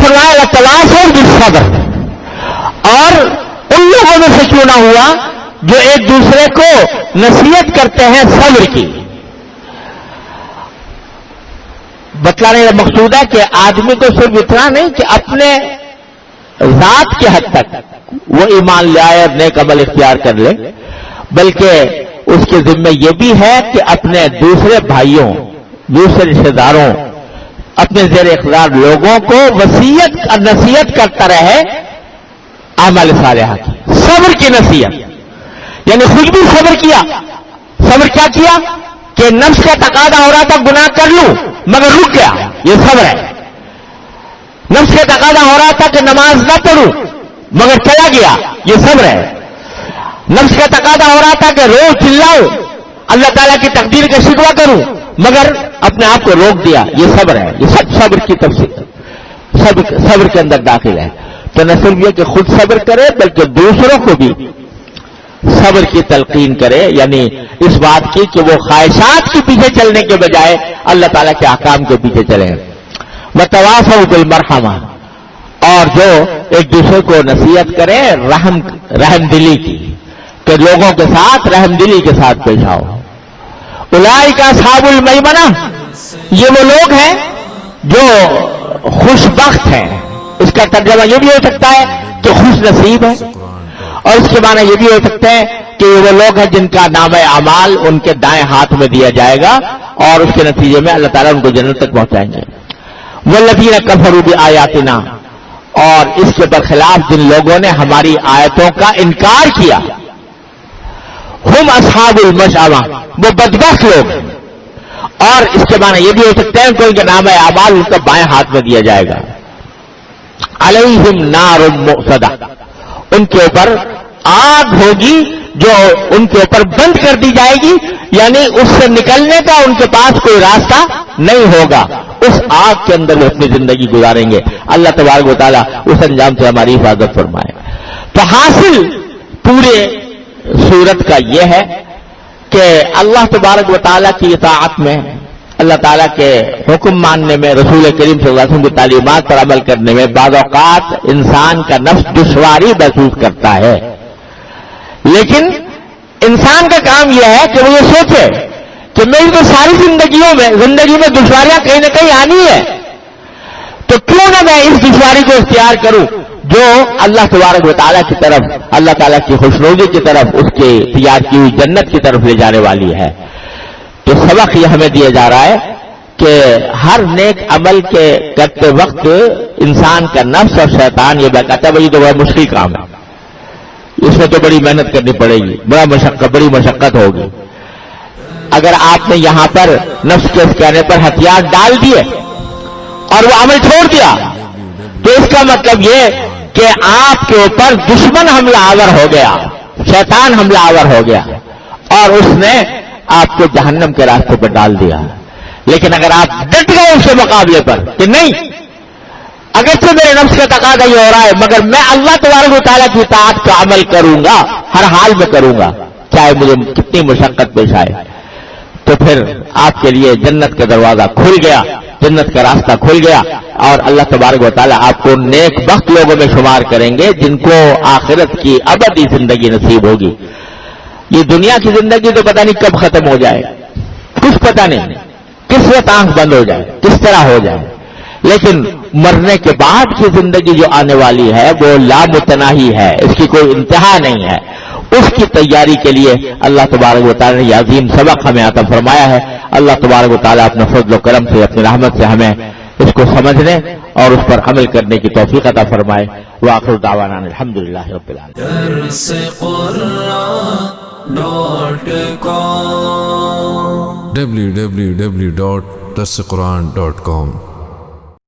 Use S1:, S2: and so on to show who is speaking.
S1: فرمایا لتواصوا بالصبر، اور ان لوگوں میں سے کیوں نہ ہوا جو ایک دوسرے کو نصیحت کرتے ہیں صبر کی۔ بتلانے کا مقصود ہے کہ آدمی کو صرف اتنا نہیں کہ اپنے ذات کے حد تک وہ ایمان لے آئے اور نیک عمل اختیار کر لے، بلکہ اس کے ذمہ یہ بھی ہے کہ اپنے دوسرے بھائیوں، دوسرے رشتے داروں، اپنے زیر اقتدار لوگوں کو وصیت اور نصیحت کرتا رہے اعمال صالحہ کی، صبر کی نصیحت، یعنی خود بھی صبر کیا۔ صبر کیا کیا کہ نفس کا تقاضا ہو رہا تھا گناہ کر لوں مگر رک گیا، یہ صبر ہے۔ نفس کا تقاضا ہو رہا تھا کہ نماز نہ پڑھوں مگر چلا گیا، یہ صبر ہے۔ نفس کا تقاضا ہو رہا تھا کہ روز چلاؤں، اللہ تعالیٰ کی تقدیر کا شکوہ کروں مگر اپنے آپ کو روک دیا، یہ صبر ہے۔ یہ سب صبر کی تفصیل صبر کے اندر داخل ہے۔ تو نہ صرف یہ کہ خود صبر کرے بلکہ دوسروں کو بھی صبر کی تلقین کرے، یعنی اس بات کی کہ وہ خواہشات کے پیچھے چلنے کے بجائے اللہ تعالیٰ کے احکام کے پیچھے چلیں۔ وتواصوا بالمرحمہ، اور جو ایک دوسرے کو نصیحت کرے رحم دلی کی، کہ لوگوں کے ساتھ رحم دلی کے ساتھ پیش آؤ۔ اولئک اصحاب المیمنہ، یہ وہ لوگ ہیں جو خوش بخت ہیں۔ اس کا ترجمہ یہ بھی ہو سکتا ہے کہ خوش نصیب ہے، اور اس کے معنی یہ بھی ہو سکتا ہے کہ یہ وہ لوگ ہیں جن کا نام اعمال ان کے دائیں ہاتھ میں دیا جائے گا اور اس کے نتیجے میں اللہ تعالیٰ ان کو جنت تک پہنچائیں گے۔ والذین کفروا بآیاتنا، اور اس کے برخلاف جن لوگوں نے ہماری آیتوں کا انکار کیا، ہم اصحاب المشأمہ، وہ بدبخت لوگ ہیں۔ اور اس کے معنی یہ بھی ہو سکتا ہے کہ ان کے نام اعمال ان کا بائیں ہاتھ میں دیا جائے گا۔ علیہم نار مؤصدہ، ان کے اوپر آگ ہوگی جو ان کے اوپر بند کر دی جائے گی، یعنی اس سے نکلنے کا ان کے پاس کوئی راستہ نہیں ہوگا، اس آگ کے اندر وہ اپنی زندگی گزاریں گے۔ اللہ تبارک و تعالیٰ اس انجام سے ہماری حفاظت فرمائے۔ تو حاصل پورے سورت کا یہ ہے کہ اللہ تبارک و تعالیٰ کی اطاعت میں، اللہ تعالیٰ کے حکم ماننے میں، رسول کریم صلی اللہ علیہ وسلم کی تعلیمات پر عمل کرنے میں بعض اوقات انسان کا نفس دشواری محسوس کرتا ہے، لیکن انسان کا کام یہ ہے کہ وہ یہ سوچے کہ میری تو ساری زندگی میں دشواریاں کہیں نہ کہیں آنی ہے، تو کیوں نہ میں اس دشواری کو اختیار کروں جو اللہ تبارک و تعالیٰ کی طرف، اللہ تعالیٰ کی خوشنودی کی طرف، اس کے تیار کی ہوئی جنت کی طرف لے جانے والی ہے۔ تو سبق یہ ہمیں دیا جا رہا ہے کہ ہر نیک عمل کے کرتے وقت انسان کا نفس اور شیطان یہ بتاتا ہے بھائی تو بڑا مشکل کام ہے، اس میں تو بڑی محنت کرنی پڑے گی، بڑی مشقت ہوگی۔ اگر آپ نے یہاں پر نفس کے کہنے پر ہتھیار ڈال دیے اور وہ عمل چھوڑ دیا تو اس کا مطلب یہ کہ آپ کے اوپر دشمن حملہ آور ہو گیا، شیطان حملہ آور ہو گیا اور اس نے آپ کو جہنم کے راستے پر ڈال دیا۔ لیکن اگر آپ ڈٹ گئے اس کے مقابلے پر کہ نہیں، اگرچہ میرے نفس کا تقاضا یہ ہو رہا ہے مگر میں اللہ تبارک و تعالیٰ کی اطاعت کا عمل کروں گا، ہر حال میں کروں گا چاہے مجھے کتنی مشقت پیش آئے، تو پھر آپ کے لیے جنت کا دروازہ کھل گیا، جنت کا راستہ کھل گیا، اور اللہ تبارک و تعالیٰ آپ کو نیک بخت لوگوں میں شمار کریں گے جن کو آخرت کی ابدی زندگی نصیب ہوگی۔ یہ دنیا کی زندگی تو پتہ نہیں کب ختم ہو جائے، کچھ پتہ نہیں، کس وقت آنکھ بند ہو جائے، کس طرح ہو جائے، لیکن مرنے کے بعد کی زندگی جو آنے والی ہے وہ لامتناہی ہے، اس کی کوئی انتہا نہیں ہے۔ اس کی تیاری کے لیے اللہ تبارک و تعالیٰ نے یہ عظیم سبق ہمیں عطا فرمایا ہے۔ اللہ تبارک و تعالیٰ اپنے فضل و کرم سے، اپنی رحمت سے ہمیں اس کو سمجھنے اور اس پر عمل کرنے کی توفیق عطا فرمائے۔ وآخر دعوانا الحمدللہ رب العالمین۔
S2: www.darsequran.com